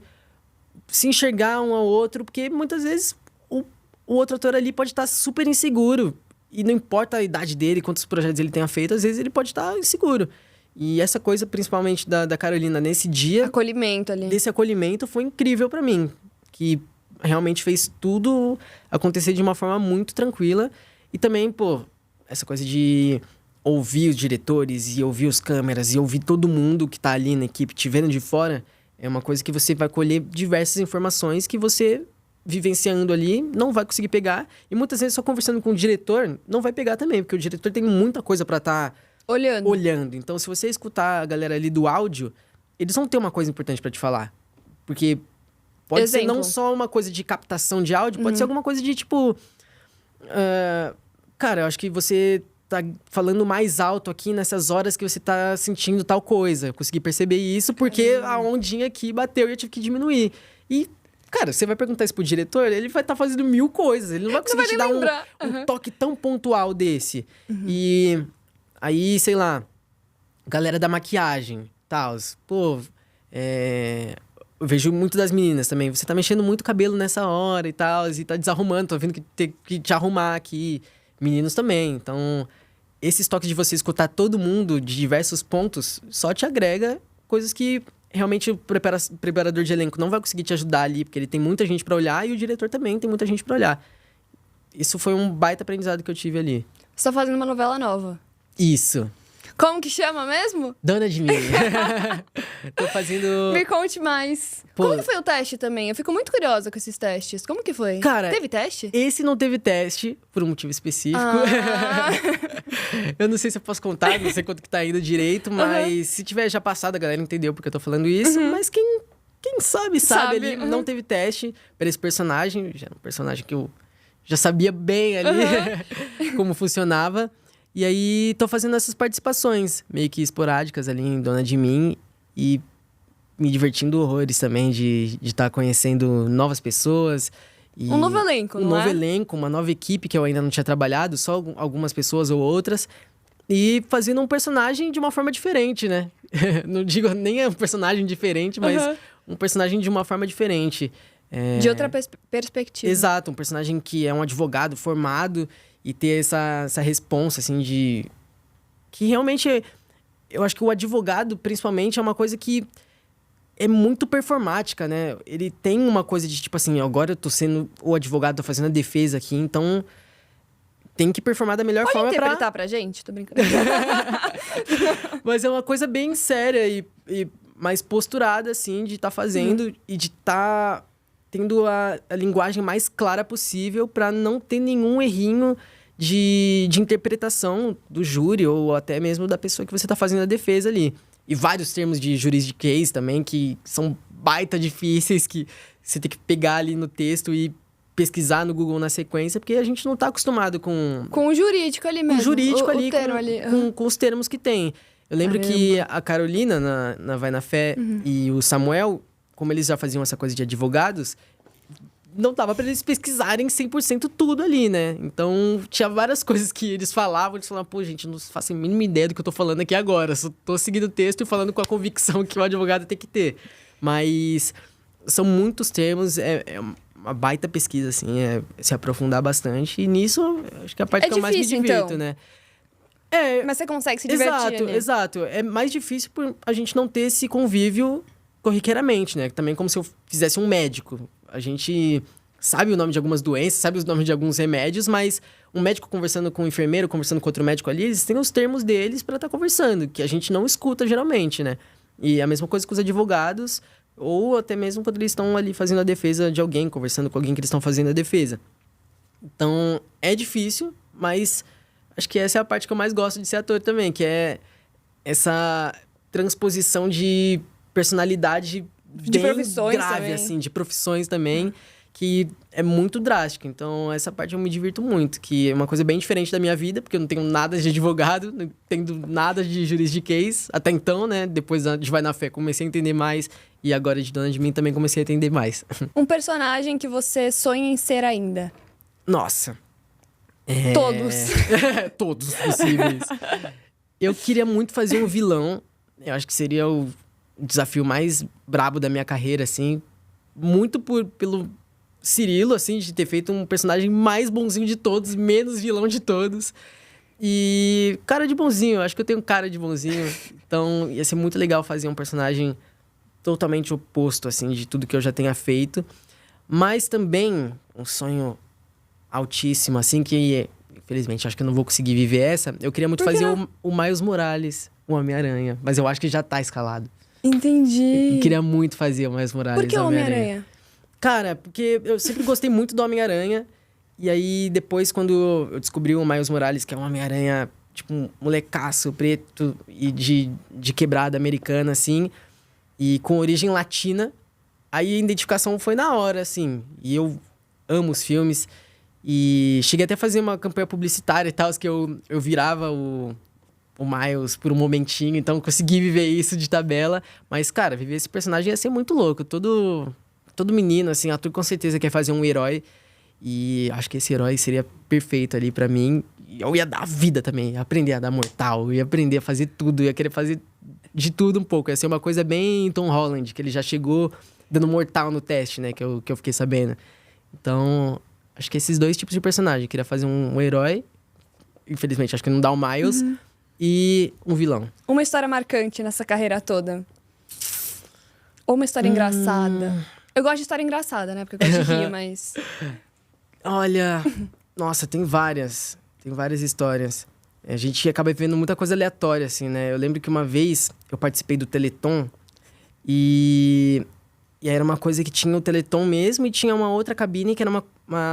se enxergar um ao outro, porque muitas vezes o outro ator ali pode estar super inseguro. E não importa a idade dele, quantos projetos ele tenha feito, às vezes ele pode estar inseguro. E essa coisa, principalmente da Carolina, nesse dia... Acolhimento ali. Desse acolhimento foi incrível pra mim. Que realmente fez tudo acontecer de uma forma muito tranquila. E também, pô, essa coisa de ouvir os diretores e ouvir os câmeras e ouvir todo mundo que tá ali na equipe te vendo de fora, é uma coisa que você vai colher diversas informações que você... vivenciando ali, não vai conseguir pegar. E muitas vezes, só conversando com o diretor, não vai pegar também. Porque o diretor tem muita coisa pra estar olhando. Então, se você escutar a galera ali do áudio, eles vão ter uma coisa importante pra te falar. Porque pode ser não só uma coisa de captação de áudio, pode ser alguma coisa de tipo... cara, eu acho que você tá falando mais alto aqui nessas horas que você tá sentindo tal coisa. Eu consegui perceber isso porque a ondinha aqui bateu e eu tive que diminuir. E... cara, você vai perguntar isso pro diretor, ele vai estar fazendo 1000 coisas. Ele não vai conseguir te dar um toque tão pontual desse. E aí, sei lá, galera da maquiagem, tal. Pô, eu vejo muito das meninas também. Você tá mexendo muito o cabelo nessa hora e tal, e tá desarrumando, tô vendo que tem que te arrumar aqui. Meninos também. Então, esses toques de você escutar todo mundo de diversos pontos só te agrega coisas que... realmente o preparador de elenco não vai conseguir te ajudar ali, porque ele tem muita gente pra olhar e o diretor também tem muita gente pra olhar. Isso foi um baita aprendizado que eu tive ali. Você tá fazendo uma novela nova. Isso. Como que chama mesmo? Dona de Mim. Tô fazendo... Me conte mais. Pô. Como que foi o teste também? Eu fico muito curiosa com esses testes. Como que foi? Cara, teve teste? Esse não teve teste, por um motivo específico. Eu não sei se eu posso contar, não sei quanto que tá indo direito, mas se tiver já passado, a galera entendeu porque eu tô falando isso. Mas quem sabe ali, não teve teste pra esse personagem. Já era um personagem que eu já sabia bem ali como funcionava. E aí, tô fazendo essas participações, meio que esporádicas ali em Dona de Mim. E me divertindo horrores também de estar conhecendo novas pessoas. E um novo elenco, não é? Um novo elenco, uma nova equipe que eu ainda não tinha trabalhado, só algumas pessoas ou outras. E fazendo um personagem de uma forma diferente, né? Não digo nem é um personagem diferente, mas um personagem de uma forma diferente. De outra perspectiva. Exato, um personagem que é um advogado formado e ter essa responsa, assim, de... que realmente, eu acho que o advogado, principalmente, é uma coisa que é muito performática, né? Ele tem uma coisa de, tipo assim, agora eu tô sendo o advogado, tô fazendo a defesa aqui, então tem que performar da melhor forma pra... Pode interpretar pra gente? Tô brincando. Mas é uma coisa bem séria e mais posturada, assim, de estar fazendo e de estar tendo a linguagem mais clara possível pra não ter nenhum errinho de interpretação do júri ou até mesmo da pessoa que você tá fazendo a defesa ali. E vários termos de juridiquês também, que são baita difíceis, que você tem que pegar ali no texto e pesquisar no Google na sequência, porque a gente não tá acostumado com... Com o jurídico ali mesmo. Com o jurídico ali, o termo ali. Com os termos que tem. Eu lembro que a Carolina, na Vai na Fé, e o Samuel, como eles já faziam essa coisa de advogados, não dava pra eles pesquisarem 100% tudo ali, né? Então, tinha várias coisas que eles falavam pô, gente, não faço a mínima ideia do que eu tô falando aqui agora. Só tô seguindo o texto e falando com a convicção que o advogado tem que ter. Mas são muitos termos, é uma baita pesquisa, assim, é se aprofundar bastante. E nisso, acho que é a parte que eu mais me divirto, então. né? Mas você consegue se divertir ali. Exato. É mais difícil por a gente não ter esse convívio corriqueiramente, né? Também como se eu fizesse um médico. A gente sabe o nome de algumas doenças, sabe os nomes de alguns remédios, mas um médico conversando com um enfermeiro, conversando com outro médico ali, eles têm os termos deles para estar conversando, que a gente não escuta geralmente, né? E a mesma coisa com os advogados, ou até mesmo quando eles estão ali fazendo a defesa de alguém, conversando com alguém que eles estão fazendo a defesa. Então, é difícil, mas acho que essa é a parte que eu mais gosto de ser ator também, que é essa transposição de personalidade de bem profissões grave, também. assim, de profissões também, que é muito drástica. Então, essa parte eu me divirto muito, que é uma coisa bem diferente da minha vida, porque eu não tenho nada de advogado, não tenho nada de juridiquês, até então, né? Depois de Vai na Fé, comecei a entender mais, e agora de Dona de Mim também comecei a entender mais. Um personagem que você sonha em ser ainda? Nossa. Todos. Todos possíveis. Eu queria muito fazer um vilão. Eu acho que seria o desafio mais brabo da minha carreira, assim. Muito pelo Cirilo, assim, de ter feito um personagem mais bonzinho de todos, menos vilão de todos. E cara de bonzinho, acho que eu tenho cara de bonzinho. Então, ia ser muito legal fazer um personagem totalmente oposto, assim, de tudo que eu já tenha feito. Mas também um sonho altíssimo, assim, que infelizmente acho que eu não vou conseguir viver essa. Eu queria muito fazer o Miles Morales, o Homem-Aranha. Mas eu acho que já tá escalado. Entendi. Eu queria muito fazer o Miles Morales. Por que o Homem-Aranha? Cara, porque eu sempre gostei muito do Homem-Aranha. E aí, depois, quando eu descobri o Miles Morales, que é um Homem-Aranha, tipo, um molecaço preto e de quebrada americana, assim, e com origem latina, aí a identificação foi na hora, assim. E eu amo os filmes. E cheguei até a fazer uma campanha publicitária e tal, que eu virava o Miles por um momentinho, então consegui viver isso de tabela. Mas, cara, viver esse personagem ia ser muito louco. Todo menino, assim, ator com certeza quer fazer um herói. E acho que esse herói seria perfeito ali pra mim. E eu ia dar a vida também, ia aprender a dar mortal, ia aprender a fazer tudo, ia querer fazer de tudo um pouco. Ia ser uma coisa bem Tom Holland, que ele já chegou dando mortal no teste, né, que eu fiquei sabendo. Então, acho que esses dois tipos de personagem. Eu queria fazer um herói, infelizmente acho que não dá o Miles, e um vilão. Uma história marcante nessa carreira toda? Ou uma história engraçada? Eu gosto de história engraçada, né? Porque eu gosto de rir, mas... Olha, nossa, tem várias histórias. A gente acaba vendo muita coisa aleatória, assim, né? Eu lembro que uma vez eu participei do Teleton e aí era uma coisa que tinha o Teleton mesmo e tinha uma outra cabine que era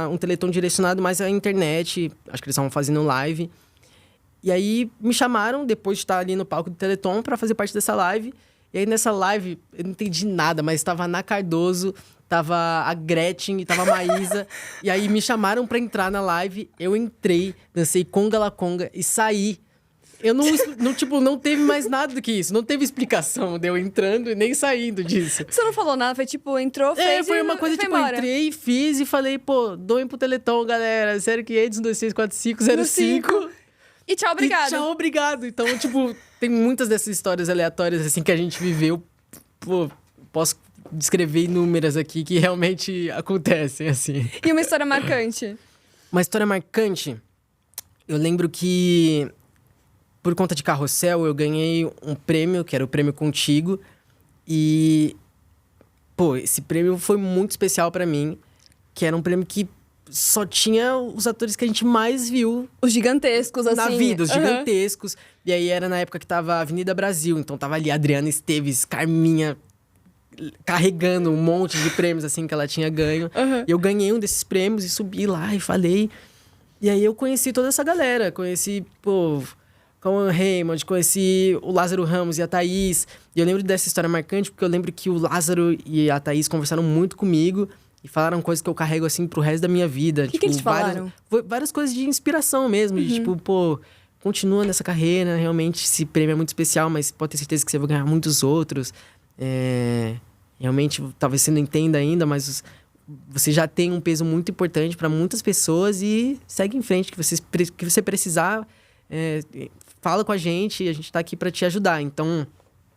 um Teleton direcionado mais à internet. Acho que eles estavam fazendo live. E aí me chamaram, depois de estar ali no palco do Teleton, para fazer parte dessa live. E aí nessa live, eu não entendi nada, mas tava a Ana Cardoso, tava a Gretchen e tava a Maísa. E aí me chamaram pra entrar na live, eu entrei, dancei conga la conga e saí. Eu não teve mais nada do que isso. Não teve explicação de eu entrando e nem saindo disso. Você não falou nada, foi tipo, entrou, fez foi uma coisa, tipo, embora. Entrei, fiz e falei, pô, doem pro Teleton, galera. 0500 264505. E tchau, obrigado. E tchau, obrigado. Então, tipo, tem muitas dessas histórias aleatórias, assim, que a gente viveu. Pô, posso descrever inúmeras aqui que realmente acontecem, assim. E uma história marcante? Uma história marcante? Eu lembro que, por conta de Carrossel, eu ganhei um prêmio, que era o Prêmio Contigo. E, pô, esse prêmio foi muito especial pra mim. Que era um prêmio que só tinha os atores que a gente mais viu. Os gigantescos, assim. Na vida, os gigantescos. E aí era na época que tava Avenida Brasil. Então tava ali Adriana Esteves, Carminha, carregando um monte de prêmios, assim, que ela tinha ganho. E eu ganhei um desses prêmios e subi lá e falei. E aí eu conheci toda essa galera. Conheci, pô, Cauã Raymond, conheci o Lázaro Ramos e a Thaís. E eu lembro dessa história marcante porque eu lembro que o Lázaro e a Thaís conversaram muito comigo. E falaram coisas que eu carrego, assim, pro resto da minha vida. O que eles falaram? Várias coisas de inspiração mesmo. De, tipo, pô, continua nessa carreira, realmente esse prêmio é muito especial, mas pode ter certeza que você vai ganhar muitos outros. Realmente, talvez você não entenda ainda, mas você já tem um peso muito importante para muitas pessoas e segue em frente, que você precisar, fala com a gente tá aqui para te ajudar. Então,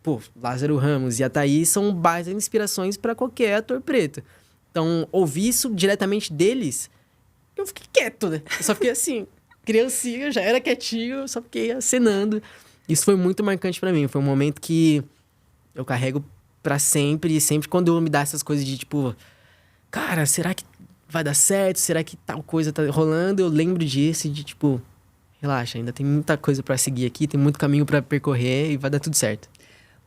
pô, Lázaro Ramos e a Thaís são baita inspirações para qualquer ator preto. Então, ouvir isso diretamente deles, eu fiquei quieto, né? Eu só fiquei assim, criancinha, já era quietinho, só fiquei acenando. Isso foi muito marcante para mim. Foi um momento que eu carrego para sempre. E sempre quando eu me dá essas coisas de tipo, cara, será que vai dar certo? Será que tal coisa tá rolando? Eu lembro disso e de tipo, relaxa, ainda tem muita coisa para seguir aqui, tem muito caminho para percorrer e vai dar tudo certo.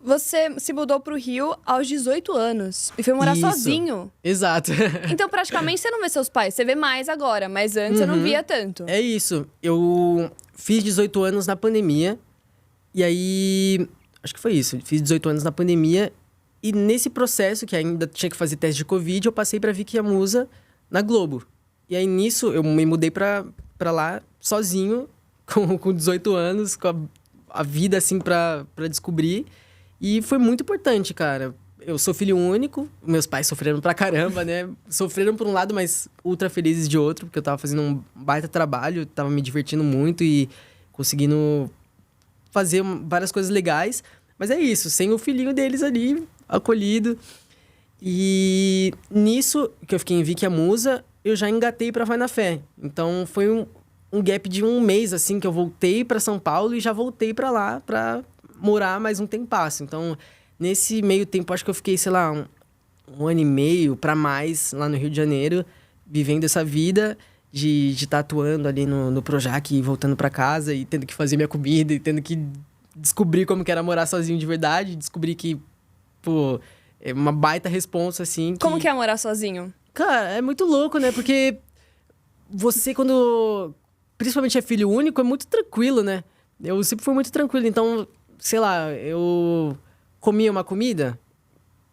Você se mudou pro Rio aos 18 anos e foi morar sozinho. Exato. Então, praticamente, você não vê seus pais. Você vê mais agora, mas antes você não via tanto. É isso. Eu fiz 18 anos na pandemia. E aí... Acho que foi isso. Fiz 18 anos na pandemia. E nesse processo, que ainda tinha que fazer teste de Covid, eu passei pra Vicky Yamusa na Globo. E aí, nisso, eu me mudei pra lá sozinho, com 18 anos, com a vida, assim, pra descobrir. E foi muito importante, cara. Eu sou filho único, meus pais sofreram pra caramba, né? Sofreram por um lado, mas ultra felizes de outro, porque eu tava fazendo um baita trabalho, tava me divertindo muito e conseguindo fazer várias coisas legais. Mas é isso, sem o filhinho deles ali, acolhido. E nisso, que eu fiquei em Vicky Yamusa, eu já engatei pra Vai na Fé. Então foi um gap de 1 mês, assim, que eu voltei pra São Paulo e já voltei pra lá pra morar mais um tempasso. Então, nesse meio tempo, acho que eu fiquei, sei lá, um ano e meio pra mais lá no Rio de Janeiro, vivendo essa vida de estar atuando ali no Projac e voltando pra casa e tendo que fazer minha comida e tendo que descobrir como que era morar sozinho de verdade. Descobrir que, pô, é uma baita responsa, assim. Como que é morar sozinho? Cara, é muito louco, né? Porque você, quando principalmente é filho único, é muito tranquilo, né? Eu sempre fui muito tranquilo, então... Sei lá, eu comia uma comida,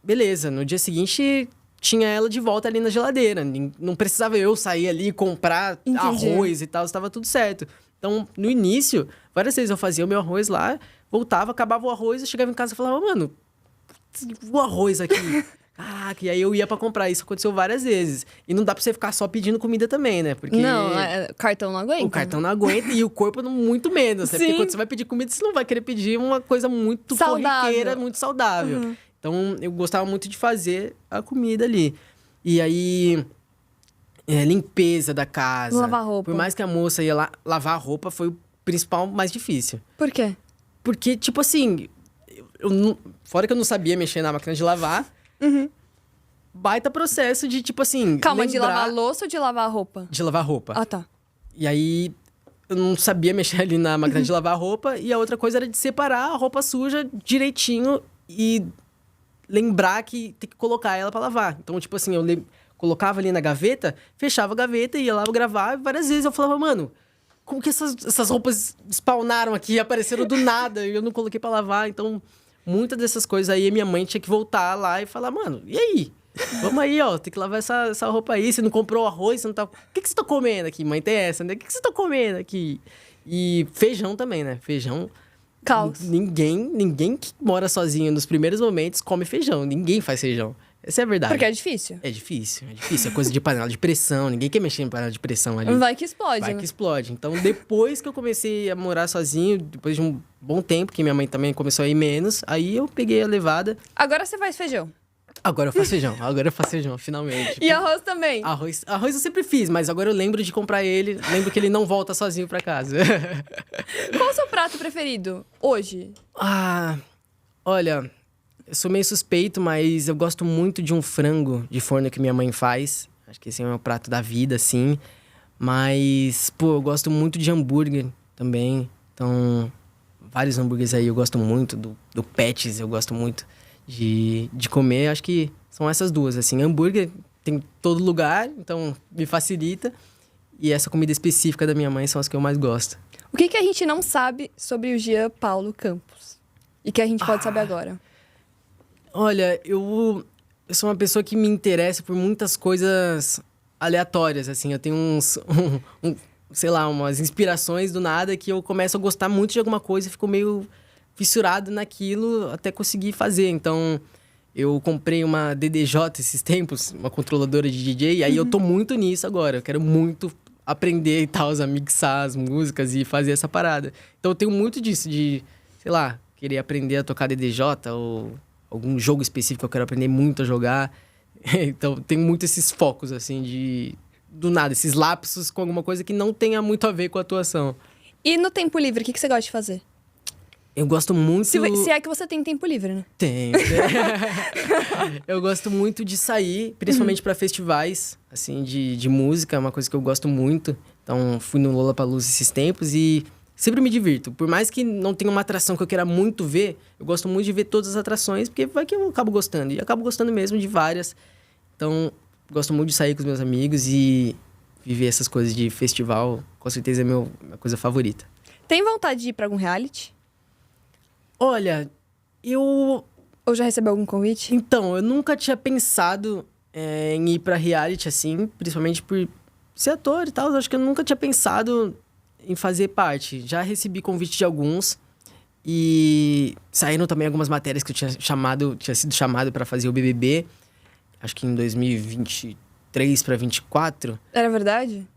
beleza. No dia seguinte, tinha ela de volta ali na geladeira. Não precisava eu sair ali e comprar arroz e tal, estava tudo certo. Então, no início, várias vezes eu fazia o meu arroz lá, voltava, acabava o arroz, eu chegava em casa e falava, mano, o arroz aqui... Caraca, e aí eu ia pra comprar. Isso aconteceu várias vezes. E não dá pra você ficar só pedindo comida também, né? Porque... Não, o cartão não aguenta. O cartão não aguenta e o corpo muito menos, né? Porque quando você vai pedir comida, você não vai querer pedir uma coisa muito corriqueira, muito saudável. Então, eu gostava muito de fazer a comida ali. E aí... limpeza da casa. Lavar roupa. Por mais que a moça ia lá lavar a roupa, foi o principal mais difícil. Por quê? Porque, tipo assim... fora que eu não sabia mexer na máquina de lavar... Baita processo de, tipo assim... Calma, de lavar louça ou de lavar roupa? De lavar roupa. Ah, tá. E aí, eu não sabia mexer ali na máquina de lavar roupa. E a outra coisa era de separar a roupa suja direitinho e lembrar que tem que colocar ela pra lavar. Então, tipo assim, eu colocava ali na gaveta, fechava a gaveta, ia lá gravar. E várias vezes eu falava, mano... Como que essas roupas spawnaram aqui, apareceram do nada e eu não coloquei pra lavar? Então... Muitas dessas coisas aí, minha mãe tinha que voltar lá e falar, mano, e aí? Vamos aí, ó, tem que lavar essa roupa aí. Você não comprou arroz, você não tá... O que você tá comendo aqui? Mãe, tem essa, né? O que você tá comendo aqui? E feijão também, né? Feijão... Caos. Ninguém que mora sozinho nos primeiros momentos come feijão. Ninguém faz feijão. Essa é a verdade. Porque é difícil. É difícil. É coisa de panela de pressão. Ninguém quer mexer em panela de pressão ali. Vai que explode, Vai né? que explode. Então, depois que eu comecei a morar sozinho, depois de um bom tempo, que minha mãe também começou a ir menos, aí eu peguei a levada. Agora você faz feijão. Agora eu faço feijão, finalmente. E arroz também. Arroz eu sempre fiz, mas agora eu lembro de comprar ele. Lembro que ele não volta sozinho pra casa. Qual o seu prato preferido hoje? Olha... Eu sou meio suspeito, mas eu gosto muito de um frango de forno que minha mãe faz. Acho que esse é o meu prato da vida, assim. Mas, pô, eu gosto muito de hambúrguer também. Então, vários hambúrgueres aí eu gosto muito. Do Patties eu gosto muito de comer. Acho que são essas duas, assim. Hambúrguer tem em todo lugar, então me facilita. E essa comida específica da minha mãe são as que eu mais gosto. O que a gente não sabe sobre o Jean Paulo Campos? E que a gente pode saber agora? Olha, eu sou uma pessoa que me interessa por muitas coisas aleatórias, assim. Eu tenho sei lá, umas inspirações do nada que eu começo a gostar muito de alguma coisa e fico meio fissurado naquilo até conseguir fazer. Então, eu comprei uma DDJ esses tempos, uma controladora de DJ, e aí eu tô muito nisso agora. Eu quero muito aprender e tal, a mixar as músicas e fazer essa parada. Então, eu tenho muito disso, de, sei lá, querer aprender a tocar DDJ ou algum jogo específico que eu quero aprender muito a jogar. Então, tenho muito esses focos, assim, de... do nada, esses lapsos com alguma coisa que não tenha muito a ver com a atuação. E no tempo livre, o que você gosta de fazer? Eu gosto muito... Se é que você tem tempo livre, né? Tem. Eu gosto muito de sair, principalmente pra festivais, assim, de música. É uma coisa que eu gosto muito. Então, fui no Lollapalooza esses tempos e sempre me divirto. Por mais que não tenha uma atração que eu queira muito ver, eu gosto muito de ver todas as atrações, porque vai que eu acabo gostando. E acabo gostando mesmo de várias. Então, gosto muito de sair com os meus amigos e viver essas coisas de festival. Com certeza é minha coisa favorita. Tem vontade de ir pra algum reality? Olha, eu... Ou já recebeu algum convite? Então, eu nunca tinha pensado em ir pra reality, assim, principalmente por ser ator e tal. Acho que eu nunca tinha pensado em fazer parte. Já recebi convite de alguns e saíram também algumas matérias que eu tinha sido chamado pra fazer o BBB. Acho que em 2023 pra 2024. Era verdade?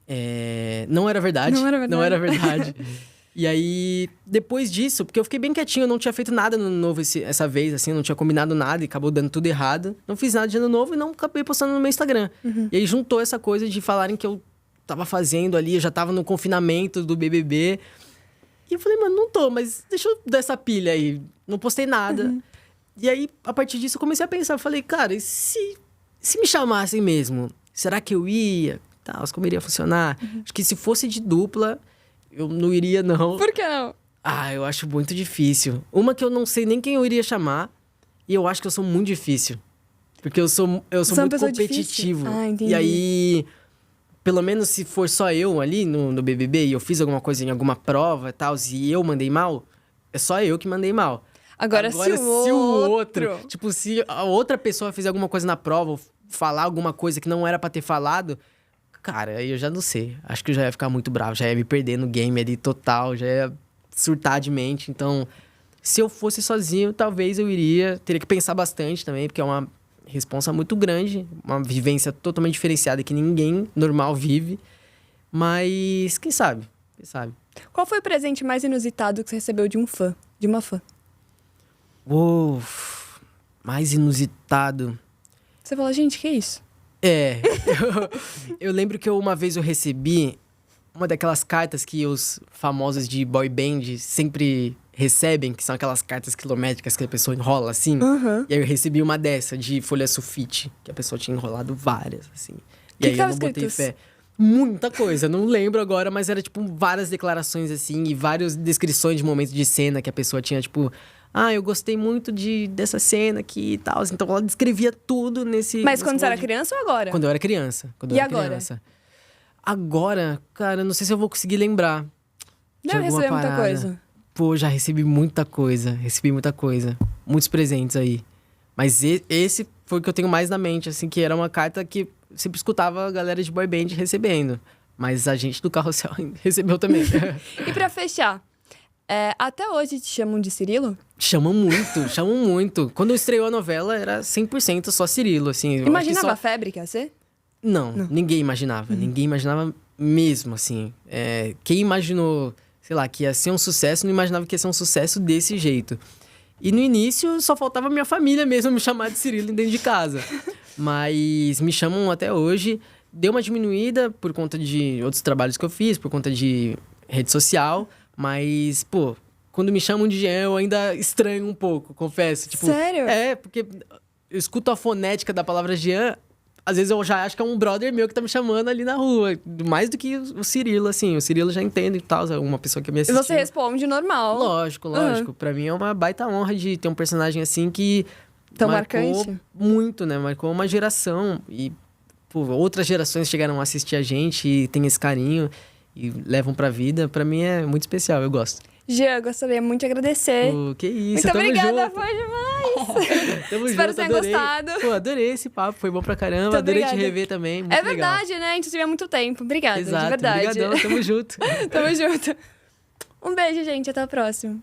Não era verdade. Não era verdade. Não era verdade. E aí, depois disso, porque eu fiquei bem quietinho, eu não tinha feito nada no ano novo essa vez, assim, não tinha combinado nada e acabou dando tudo errado. Não fiz nada de ano novo e não acabei postando no meu Instagram. E aí juntou essa coisa de falarem que eu tava fazendo ali, eu já tava no confinamento do BBB. E eu falei, mano, não tô, mas deixa eu dar essa pilha aí. Não postei nada. E aí, a partir disso, eu comecei a pensar. Eu falei, cara, e se me chamassem mesmo? Será que eu ia? Tá, como iria funcionar? Acho que se fosse de dupla... eu não iria, não. Por que não? Eu acho muito difícil. Uma que eu não sei nem quem eu iria chamar. E eu acho que eu sou muito difícil. Porque eu sou muito competitivo. Entendi. E aí, pelo menos se for só eu ali no BBB... e eu fiz alguma coisa em alguma prova e tal... e eu mandei mal... é só eu que mandei mal. Agora se o outro... Tipo, se a outra pessoa fizer alguma coisa na prova... ou falar alguma coisa que não era pra ter falado... cara, aí eu já não sei. Acho que eu já ia ficar muito bravo. Já ia me perder no game ali total. Já ia surtar de mente. Então, se eu fosse sozinho, talvez eu iria. Teria que pensar bastante também, porque é uma responsa muito grande. Uma vivência totalmente diferenciada que ninguém normal vive. Mas, quem sabe? Quem sabe? Qual foi o presente mais inusitado que você recebeu de um fã? De uma fã? Mais inusitado. Você fala, gente, que é isso? Eu lembro que uma vez eu recebi uma daquelas cartas que os famosos de boy band sempre recebem, que são aquelas cartas quilométricas que a pessoa enrola assim. E aí eu recebi uma dessa, de folha sulfite, que a pessoa tinha enrolado várias, assim. E aí eu não botei fé. Muita coisa, não lembro agora, mas era tipo várias declarações assim e várias descrições de momentos de cena que a pessoa tinha, tipo... eu gostei muito dessa cena aqui e tal. Então, ela descrevia tudo nesse... Mas quando você era criança ou agora? Quando eu era criança. E agora? Criança. Agora, cara, não sei se eu vou conseguir lembrar. Deve receber muita coisa. Pô, já recebi muita coisa. Muitos presentes aí. Mas esse foi o que eu tenho mais na mente, assim. Que era uma carta que eu sempre escutava a galera de boy band recebendo. Mas a gente do Carrossel recebeu também. E pra fechar... até hoje te chamam de Cirilo? Chamam muito. Quando estreou a novela, era 100% só Cirilo, assim. Imaginava a febre que ia ser? Não, ninguém imaginava. Ninguém imaginava mesmo, assim. Quem imaginou, sei lá, que ia ser um sucesso, não imaginava que ia ser um sucesso desse jeito. E no início, só faltava minha família mesmo me chamar de Cirilo dentro de casa. Mas me chamam até hoje. Deu uma diminuída por conta de outros trabalhos que eu fiz, por conta de rede social... Mas, pô, quando me chamam de Jean, eu ainda estranho um pouco, confesso. Tipo, sério? Porque eu escuto a fonética da palavra Jean, às vezes eu já acho que é um brother meu que tá me chamando ali na rua. Mais do que o Cirilo, assim. O Cirilo já entende e tal, é uma pessoa que me assistiu. E você responde normal. Lógico. Pra mim é uma baita honra de ter um personagem assim que... tão marcou marcante? Muito, né? Marcou uma geração. E, pô, outras gerações chegaram a assistir a gente e tem esse carinho... e levam pra vida, pra mim é muito especial, eu gosto. Jean, gostaria muito de agradecer. Pô, que isso, Muito tamo obrigada, junto. foi demais. Tamo Espero junto, que tenha adorei. gostado. Pô, adorei esse papo, foi bom pra caramba. Muito Adorei te obrigada. rever também, muito É legal. verdade, né? A gente se vê há muito tempo. Obrigada, Exato, de verdade. obrigadão, tamo junto. Tamo junto. Um beijo, gente. Até a próxima.